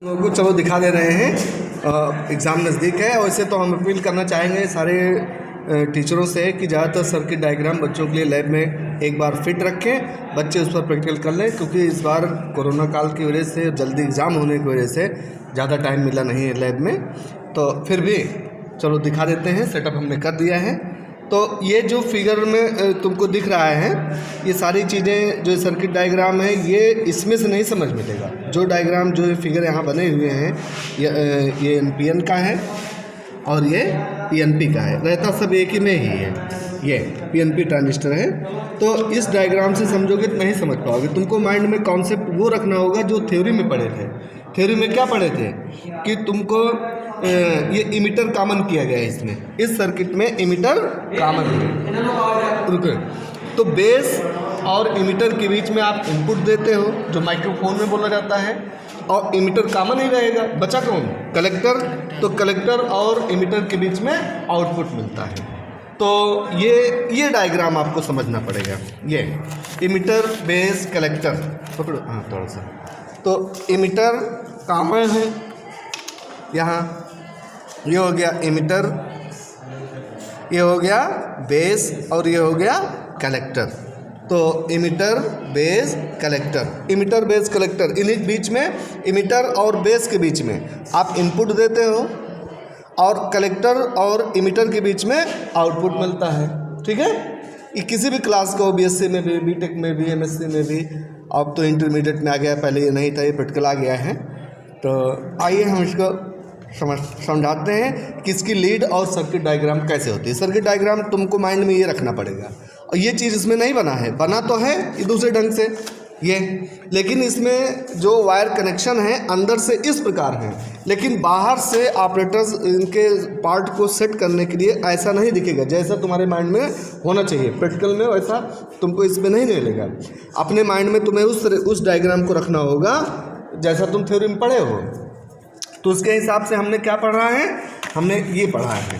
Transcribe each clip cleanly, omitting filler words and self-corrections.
लोगों को चलो दिखा दे रहे हैं। एग्ज़ाम नज़दीक है। वैसे तो हम अपील करना चाहेंगे सारे टीचरों से कि ज़्यादातर सर्किट डायग्राम बच्चों के लिए लैब में एक बार फिट रखें, बच्चे उस पर प्रैक्टिकल कर लें, क्योंकि इस बार कोरोना काल की वजह से जल्दी एग्ज़ाम होने की वजह से ज़्यादा टाइम मिला नहीं है लैब में। तो फिर भी चलो दिखा देते हैं। सेटअप हमने कर दिया है। तो ये जो फिगर में तुमको दिख रहा है, ये सारी चीज़ें जो सर्किट डायग्राम है, ये इसमें से नहीं समझ मिलेगा। जो डायग्राम जो फिगर यहाँ बने हुए हैं, ये NPN का है और ये PNP का है। रहता सब एक ही में ही है। ये PNP ट्रांजिस्टर है। तो इस डायग्राम से समझोगे तो नहीं समझ पाओगे। तुमको माइंड में कॉन्सेप्ट वो रखना होगा जो थ्योरी में पढ़े थे। थ्योरी में क्या पढ़े थे कि तुमको ये इमीटर कॉमन किया गया है। इसमें इस सर्किट में इमीटर कॉमन है। रुको, तो बेस और इमीटर के बीच में आप इनपुट देते हो जो माइक्रोफोन में बोला जाता है, और इमीटर कॉमन ही रहेगा। बचा कौन? कलेक्टर। तो कलेक्टर और इमीटर के बीच में आउटपुट मिलता है। तो ये डायग्राम आपको समझना पड़ेगा। ये इमीटर, बेस, कलेक्टर पकड़ो, हाँ थोड़ा सा। तो इमीटर कॉमन है यहाँ, ये हो गया इमीटर, ये हो गया बेस और ये हो गया कलेक्टर। तो emitter, base, collector, emitter, base, collector, इन्हीं बीच में, इमीटर और बेस के बीच में आप इनपुट देते हो और कलेक्टर और इमीटर के बीच में आउटपुट मिलता है। ठीक है। ये किसी भी क्लास को, BSc में भी, BTech में भी, MSc में भी, अब तो इंटरमीडिएट में आ गया, पहले ये नहीं था, ये प्रैक्टिकल आ गया है। तो आइए हम इसको समझाते हैं कि इसकी लीड और सर्किट डायग्राम कैसे होती है। सर्किट डायग्राम तुमको माइंड में ये रखना पड़ेगा। और ये चीज़ इसमें नहीं बना है, बना तो है ये दूसरे ढंग से ये, लेकिन इसमें जो वायर कनेक्शन है अंदर से इस प्रकार है, लेकिन बाहर से ऑपरेटर्स इनके पार्ट को सेट करने के लिए ऐसा नहीं दिखेगा जैसा तुम्हारे माइंड में होना चाहिए। प्रैक्टिकल में वैसा तुमको इसमें नहीं मिलेगा। अपने माइंड में तुम्हें उस डायग्राम को रखना होगा जैसा तुम थ्योरी में पढ़े हो। तो उसके हिसाब से हमने क्या पढ़ा है? हमने ये पढ़ा है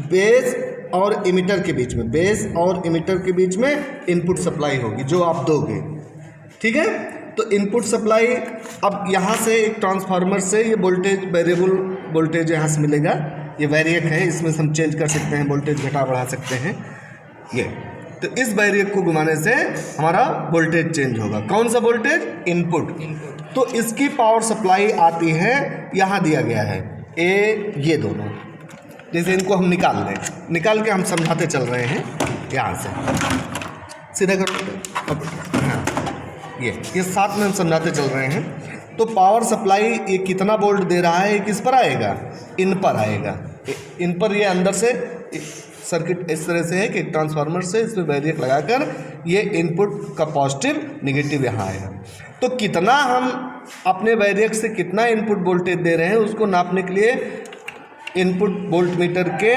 बेस और इमीटर के बीच में, बेस और इमीटर के बीच में इनपुट सप्लाई होगी जो आप दोगे। ठीक है। तो इनपुट सप्लाई, अब यहाँ से एक ट्रांसफार्मर से ये वोल्टेज, वेरिएबल वोल्टेज यहाँ से मिलेगा। ये वेरिएक है, इसमें हम चेंज कर सकते हैं, वोल्टेज घटा बढ़ा सकते हैं। ये तो इस वेरिएक को घुमाने से हमारा वोल्टेज चेंज होगा। कौन सा वोल्टेज? इनपुट। तो इसकी पावर सप्लाई आती है, यहाँ दिया गया है ये दोनों। जैसे इनको हम निकाल के हम समझाते चल रहे हैं। यहाँ से सीधा कर, हाँ, ये साथ में हम समझाते चल रहे हैं। तो पावर सप्लाई ये कितना वोल्ट दे रहा है, किस पर आएगा? इन पर आएगा। इन पर ये अंदर से सर्किट इस तरह से है कि ट्रांसफार्मर से इसमें वेरिएक लगाकर ये इनपुट का पॉजिटिव निगेटिव यहाँ आएगा। तो कितना हम अपने वेरिएक से कितना इनपुट वोल्टेज दे रहे हैं उसको नापने के लिए इनपुट वोल्ट मीटर के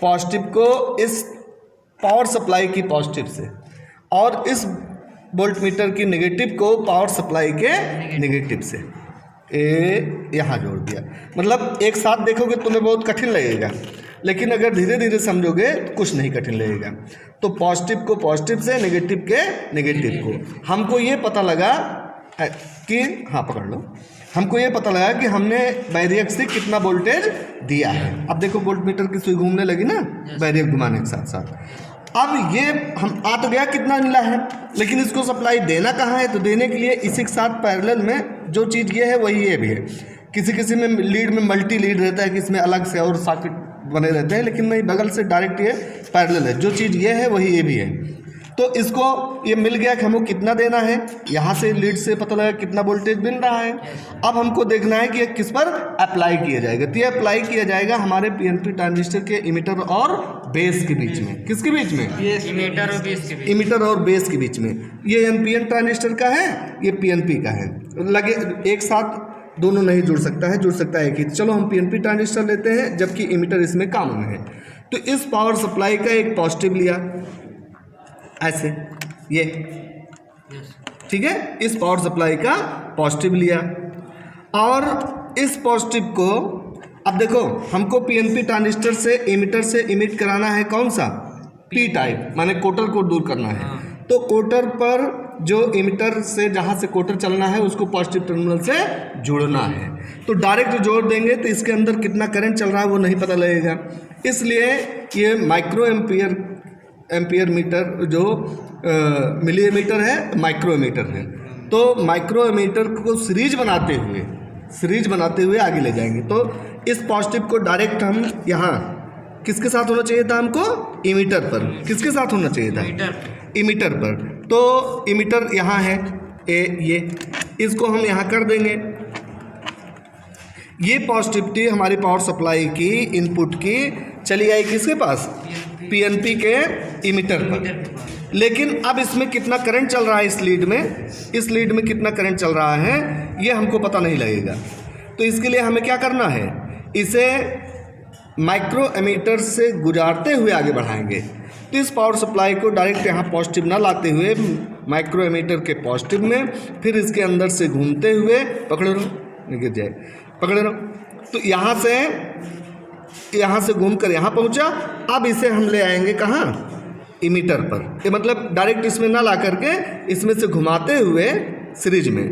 पॉजिटिव को इस पावर सप्लाई की पॉजिटिव से और इस वोल्ट मीटर की नेगेटिव को पावर सप्लाई के नेगेटिव से यहाँ जोड़ दिया। मतलब एक साथ देखोगे तुम्हें बहुत कठिन लगेगा, लेकिन अगर धीरे धीरे समझोगे तो कुछ नहीं कठिन लगेगा। तो पॉजिटिव को पॉजिटिव से, नेगेटिव के नेगेटिव को, हमको ये पता लगा कि, हाँ पकड़ लो, हमको ये पता लगा कि हमने वेरिएक से कितना वोल्टेज दिया है। अब देखो वोल्ट मीटर की सुई घूमने लगी ना, वेरिएक घुमाने के साथ साथ। अब ये हम आ तो गया कितना मिला है, लेकिन इसको सप्लाई देना कहाँ है? तो देने के लिए इसी के साथ पैरेलल में जो चीज़ ये है वही ये भी है। किसी में लीड में मल्टी लीड रहता है, किसी में अलग से और सर्किट बने रहते हैं, लेकिन नहीं, बगल से डायरेक्ट ये पैरेलल है। जो चीज़ ये है वही ये भी है। तो इसको ये मिल गया कि हमको कितना देना है, यहाँ से लीड से पता लगा कितना वोल्टेज मिल रहा है। अब हमको देखना है कि ये किस पर अप्लाई किया जाएगा। तो ये अप्लाई किया जाएगा हमारे PNP ट्रांजिस्टर के इमीटर और बेस के बीच में। किसके बीच में? इमीटर और बेस के बीच। इमीटर और बेस के बीच में। ये NPN ट्रांजिस्टर का है, ये PNP का है। लगे एक साथ दोनों नहीं जुड़ सकता है, जुड़ सकता है कि चलो हम PNP ट्रांजिस्टर लेते हैं, जबकि इमीटर इसमें कॉमन है। तो इस पावर सप्लाई का एक पॉजिटिव लिया ऐसे, ये ठीक है, इस पावर सप्लाई का पॉजिटिव लिया, और इस पॉजिटिव को, अब देखो हमको PNP ट्रांजिस्टर से इमीटर से इमिट कराना है कौन सा? P टाइप, माने कोटर को दूर करना है। तो कोटर पर जो इमिटर से जहाँ से कोटर चलना है उसको पॉजिटिव टर्मिनल से जोड़ना है। तो डायरेक्ट जोड़ देंगे तो इसके अंदर कितना करंट चल रहा है वो नहीं पता लगेगा, इसलिए ये माइक्रो एम्पियर मीटर जो मिली एमीटर है माइक्रो एमीटर है। तो माइक्रो एमीटर को सीरीज बनाते हुए आगे ले जाएंगे। तो इस पॉजिटिव को डायरेक्ट हम यहाँ किसके साथ होना चाहिए था हमको, इमीटर पर। किसके साथ होना चाहिए था, इमीटर पर। तो इमीटर यहाँ है ये इसको हम यहाँ कर देंगे। ये पॉजिटिविटी हमारी पावर सप्लाई की इनपुट की चली आई किसके पास, पीएनपी के इमीटर पर। लेकिन अब इसमें कितना करंट चल रहा है इस लीड में कितना करंट चल रहा है ये हमको पता नहीं लगेगा। तो इसके लिए हमें क्या करना है, इसे माइक्रो एमीटर से गुजारते हुए आगे बढ़ाएंगे। तो इस पावर सप्लाई को डायरेक्ट यहाँ पॉजिटिव ना लाते हुए माइक्रो एमीटर के पॉजिटिव में, फिर इसके अंदर से घूमते हुए पकड़े रहो, गिर जाए, पकड़े रहो। तो यहाँ से घूमकर यहाँ पहुँचा। अब इसे हम ले आएंगे कहाँ, इमीटर पर। ये मतलब डायरेक्ट इसमें ना ला करके इसमें से घुमाते हुए सीरीज में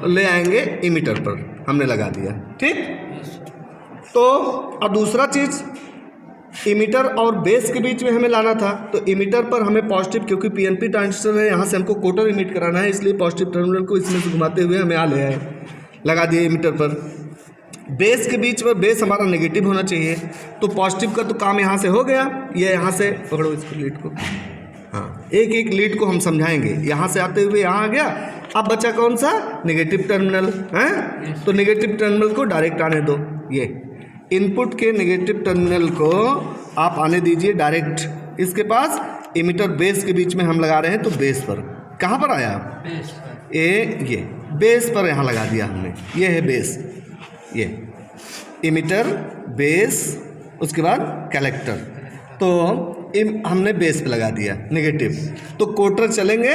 ले आएंगे इमीटर पर, हमने लगा दिया। ठीक। तो अब दूसरा चीज़, इमीटर और बेस के बीच में हमें लाना था। तो इमीटर पर हमें पॉजिटिव, क्योंकि पीएनपी ट्रांजिस्टर है यहाँ से हमको कोटर इमिट कराना है, इसलिए पॉजिटिव टर्मिनल को इसमें से घुमाते हुए हमें ले आए, लगा दिए इमीटर पर। बेस के बीच में, बेस हमारा नेगेटिव होना चाहिए, तो पॉजिटिव का तो काम यहाँ से हो गया। ये यहाँ से पकड़ो इसको, लीड को, हाँ एक एक लीड को हम समझाएंगे। यहाँ से आते हुए यहाँ आ गया। अब बचा कौन सा, नेगेटिव टर्मिनल है। तो नेगेटिव टर्मिनल को डायरेक्ट आने दो। ये इनपुट के नेगेटिव टर्मिनल को आप आने दीजिए डायरेक्ट इसके पास। इमीटर बेस के बीच में हम लगा रहे हैं, तो बेस पर कहाँ पर आया, ये बेस पर यहाँ लगा दिया हमने। ये है बेस, ये इमीटर बेस, उसके बाद कलेक्टर। तो हमने बेस पे लगा दिया नेगेटिव। तो कोटर चलेंगे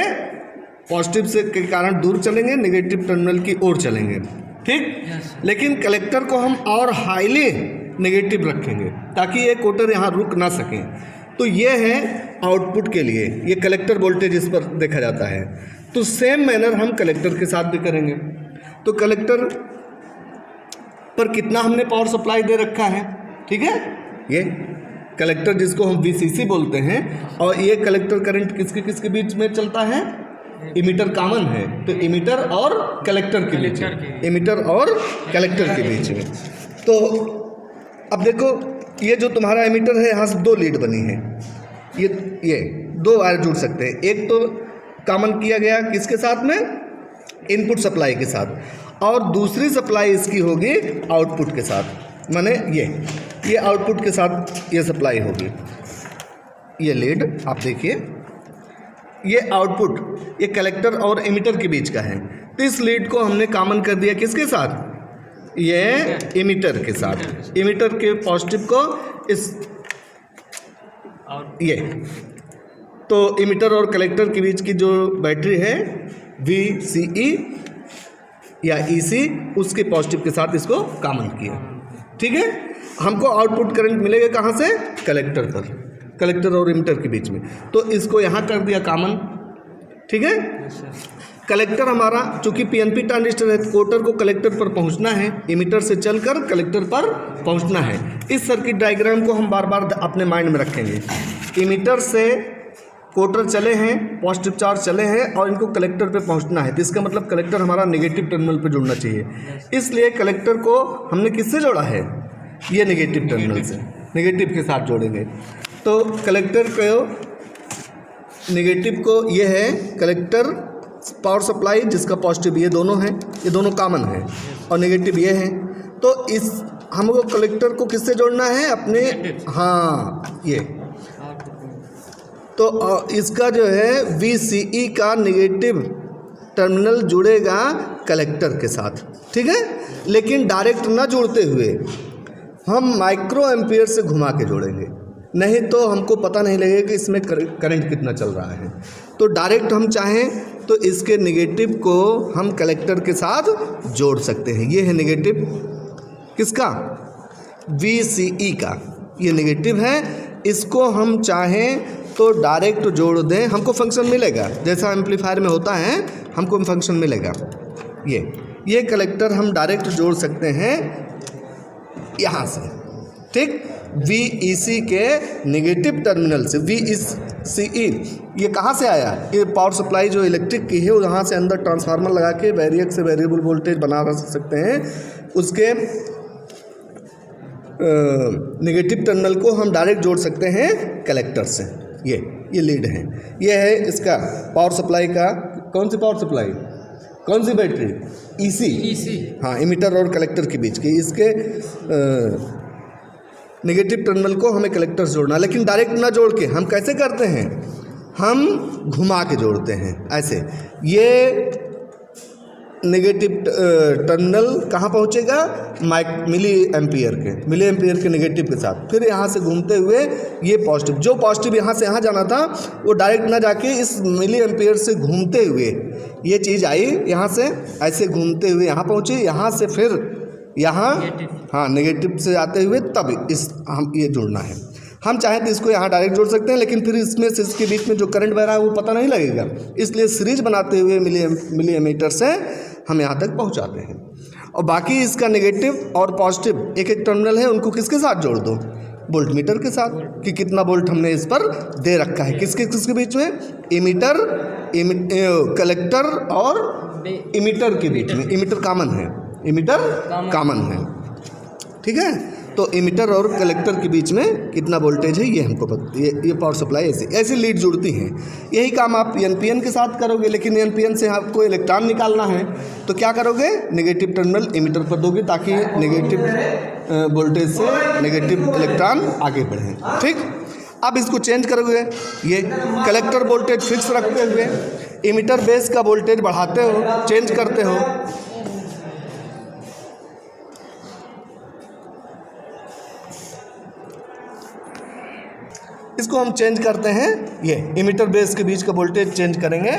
पॉजिटिव से के कारण दूर चलेंगे, नेगेटिव टर्मिनल की ओर चलेंगे। ठीक। लेकिन कलेक्टर को हम और हाईली नेगेटिव रखेंगे ताकि ये कोटर यहाँ रुक ना सकें। तो ये है आउटपुट के लिए, ये कलेक्टर वोल्टेज इस पर देखा जाता है। तो सेम मैनर हम कलेक्टर के साथ भी करेंगे। तो कलेक्टर पर कितना हमने पावर सप्लाई दे रखा है, ठीक है, ये कलेक्टर जिसको हम VCC बोलते हैं। और ये कलेक्टर करंट किसके बीच में चलता है, इमीटर कॉमन है, तो इमीटर और कलेक्टर के बीच में, इमीटर और कलेक्टर के बीच में। तो अब देखो, ये जो तुम्हारा इमीटर है यहाँ से दो लीड बनी है, ये दो वायर जुड़ सकते हैं। एक तो कॉमन किया गया किसके साथ में, इनपुट सप्लाई के साथ, और दूसरी सप्लाई इसकी होगी आउटपुट के साथ, माने ये आउटपुट के साथ ये सप्लाई होगी। ये लीड आप देखिए, ये आउटपुट, ये कलेक्टर और इमीटर के बीच का है। तो इस लीड को हमने कॉमन कर दिया किसके साथ, ये इमीटर के साथ। इमीटर के पॉजिटिव को इस ये, तो इमीटर और कलेक्टर के बीच की जो बैटरी है VCE या EC, उसके पॉजिटिव के साथ इसको कॉमन किया। ठीक है। हमको आउटपुट करंट मिलेगा कहाँ से, कलेक्टर पर, कलेक्टर और इमीटर के बीच में। तो इसको यहाँ कर दिया कॉमन। ठीक है। कलेक्टर हमारा चूंकि PNP ट्रांजिस्टर है, कोटर को कलेक्टर पर पहुँचना है, इमीटर से चलकर कलेक्टर पर पहुँचना है। इस सर्किट डायग्राम को हम बार बार अपने माइंड में रखेंगे। इमीटर से कोटर चले हैं, पॉजिटिव चार्ज चले हैं और इनको कलेक्टर पे पहुंचना है। तो इसका मतलब कलेक्टर हमारा नेगेटिव टर्मिनल पे जुड़ना चाहिए। इसलिए कलेक्टर को हमने किससे जोड़ा है, ये नेगेटिव टर्मिनल से, नेगेटिव के साथ जोड़ेंगे। तो कलेक्टर को नेगेटिव को, ये है कलेक्टर पावर सप्लाई जिसका पॉजिटिव ये दोनों हैं, ये दोनों कॉमन है, और नेगेटिव ये है। तो इस हमको कलेक्टर को किससे जोड़ना है, अपने, हाँ ये, तो इसका जो है VCE का नेगेटिव टर्मिनल जुड़ेगा कलेक्टर के साथ। ठीक है। लेकिन डायरेक्ट ना जोड़ते हुए हम माइक्रो एम्पियर से घुमा के जोड़ेंगे, नहीं तो हमको पता नहीं लगेगा कि इसमें करंट कितना चल रहा है। तो डायरेक्ट हम चाहें तो इसके नेगेटिव को हम कलेक्टर के साथ जोड़ सकते हैं। ये है नेगेटिव किसका, VCE का, ये नेगेटिव है। इसको हम चाहें तो डायरेक्ट जोड़ दें, हमको फंक्शन मिलेगा जैसा एम्पलीफायर में होता है, हमको फंक्शन मिलेगा। ये कलेक्टर हम डायरेक्ट जोड़ सकते हैं यहाँ से, ठीक। VEC के नेगेटिव टर्मिनल से, VECE ये कहाँ से आया? ये पावर सप्लाई जो इलेक्ट्रिक की है वो यहाँ से अंदर ट्रांसफार्मर लगा के वेरिएक से वेरिएबल वोल्टेज बना सकते हैं। उसके नेगेटिव टर्मिनल को हम डायरेक्ट जोड़ सकते हैं कलेक्टर से। ये लीड है, ये है इसका पावर सप्लाई का। कौन सी पावर सप्लाई, कौन सी बैटरी? EC। हाँ, इमीटर और कलेक्टर के बीच की, इसके नेगेटिव टर्मिनल को हमें कलेक्टर से जोड़ना, लेकिन डायरेक्ट ना जोड़ के हम कैसे करते हैं, हम घुमा के जोड़ते हैं ऐसे। ये नेगेटिव टर्मिनल कहाँ पहुँचेगा? मिली एम्पियर के नेगेटिव के साथ, फिर यहाँ से घूमते हुए ये पॉजिटिव, जो पॉजिटिव यहाँ से यहाँ जाना था वो डायरेक्ट ना जाके इस मिली एम्पियर से घूमते हुए ये चीज़ आई, यहाँ से ऐसे घूमते हुए यहाँ पहुँची, यहाँ से फिर यहाँ, हाँ, नेगेटिव से आते हुए तब हम ये जोड़ना है। हम चाहें तो इसको यहाँ डायरेक्ट जोड़ सकते हैं, लेकिन फिर इसमें से इसके बीच में जो करंट बह रहा है वो पता नहीं लगेगा, इसलिए सीरीज बनाते हुए मिली एमीटर से हम यहाँ तक पहुँचाते हैं। और बाकी इसका नेगेटिव और पॉजिटिव एक टर्मिनल है, उनको किसके साथ जोड़ दो? वोल्ट मीटर के साथ, कि कितना वोल्ट हमने इस पर दे रखा है, किसके बीच में? इमीटर, कलेक्टर और इमीटर के बीच में। इमीटर कॉमन है, कॉमन है, ठीक है। तो इमीटर और कलेक्टर के बीच में कितना वोल्टेज है ये हमको पता। ये पावर सप्लाई ऐसे लीड जुड़ती हैं। यही काम आप NPN के साथ करोगे, लेकिन NPN से आपको इलेक्ट्रॉन निकालना है तो क्या करोगे? नेगेटिव टर्मिनल इमीटर पर दोगे ताकि नेगेटिव वोल्टेज से नेगेटिव इलेक्ट्रॉन आगे बढ़े, ठीक। अब इसको चेंज करोगे, ये कलेक्टर वोल्टेज फिक्स रखते हुए इमीटर बेस का वोल्टेज बढ़ाते हो, चेंज करते हो। इसको हम चेंज करते हैं, ये इमीटर बेस के बीच का वोल्टेज चेंज करेंगे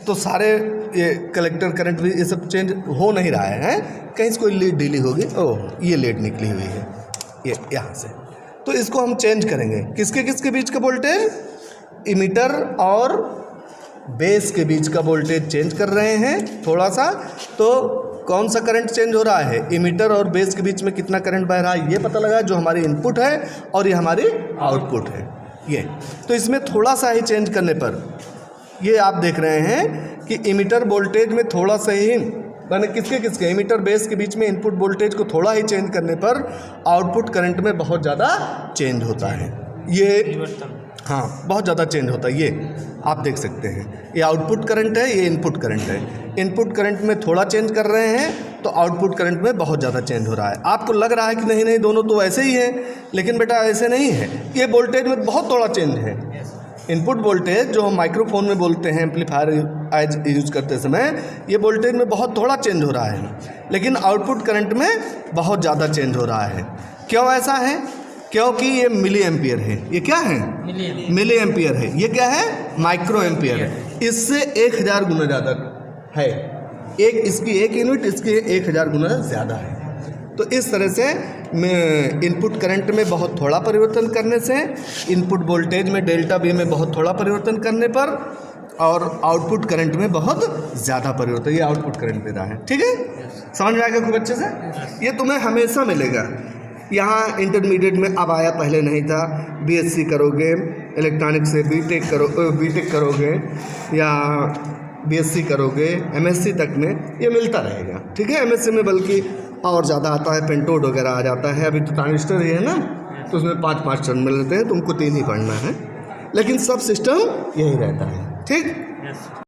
तो सारे ये कलेक्टर करंट भी ये सब चेंज हो नहीं रहा है, कहीं से कोई लीड ढीली होगी, ओह ये लीड निकली हुई है ये यहाँ से, तो इसको हम चेंज करेंगे। किसके बीच का वोल्टेज? इमीटर और बेस के बीच का वोल्टेज चेंज कर रहे हैं थोड़ा सा। तो कौन सा करंट चेंज हो रहा है? इमीटर और बेस के बीच में कितना करंट बह रहा है ये पता लगा, जो हमारी इनपुट है और ये हमारी आउटपुट है ये। तो इसमें थोड़ा सा ही चेंज करने पर ये आप देख रहे हैं कि इमीटर वोल्टेज में थोड़ा सा ही, मैंने किसके इमीटर बेस के बीच में इनपुट वोल्टेज को थोड़ा ही चेंज करने पर आउटपुट करंट में बहुत ज़्यादा चेंज होता है। ये हाँ, बहुत ज़्यादा चेंज होता है, ये आप देख सकते हैं। ये आउटपुट करंट है, ये इनपुट करंट है। इनपुट करंट में थोड़ा चेंज कर रहे हैं तो आउटपुट करंट में बहुत ज़्यादा चेंज हो रहा है। आपको लग रहा है कि नहीं दोनों तो ऐसे ही है, लेकिन बेटा ऐसे नहीं है, ये वोल्टेज में बहुत थोड़ा चेंज है। इनपुट वोल्टेज जो हम माइक्रोफोन में बोलते हैं एम्पलीफायर यूज करते समय, ये वोल्टेज में बहुत थोड़ा चेंज हो रहा है, लेकिन आउटपुट करंट में बहुत ज़्यादा चेंज हो रहा है। क्यों ऐसा है? क्योंकि ये मिली एम्पियर है। ये क्या है? मिली एम्पियर है। ये क्या है? माइक्रो एम्पियर है। इससे 1000 गुना ज़्यादा है, इसकी 1 यूनिट इसके 1000 गुना ज़्यादा है। तो इस तरह से इनपुट करंट में बहुत थोड़ा परिवर्तन करने से, इनपुट वोल्टेज में डेल्टा V में बहुत थोड़ा परिवर्तन करने पर, और आउटपुट करंट में बहुत ज़्यादा परिवर्तन, ये आउटपुट करंट दे रहा है। ठीक है, समझ में आएगा खूब अच्छे से। ये तुम्हें हमेशा मिलेगा। यहाँ इंटरमीडिएट में अब आया, पहले नहीं था। BSc करोगे इलेक्ट्रॉनिक से, बीटेक करोगे या BSc करोगे, MSc तक में ये मिलता रहेगा। ठीक है, MSc में बल्कि और ज़्यादा आता है, पेंटोड वगैरह आ जाता है। अभी तो ट्रांजिस्टर ही है ना, तो उसमें 5-5 टर्मिनल रहते हैं, तुमको 3 ही पढ़ना है, लेकिन सब सिस्टम यही रहता है। ठीक।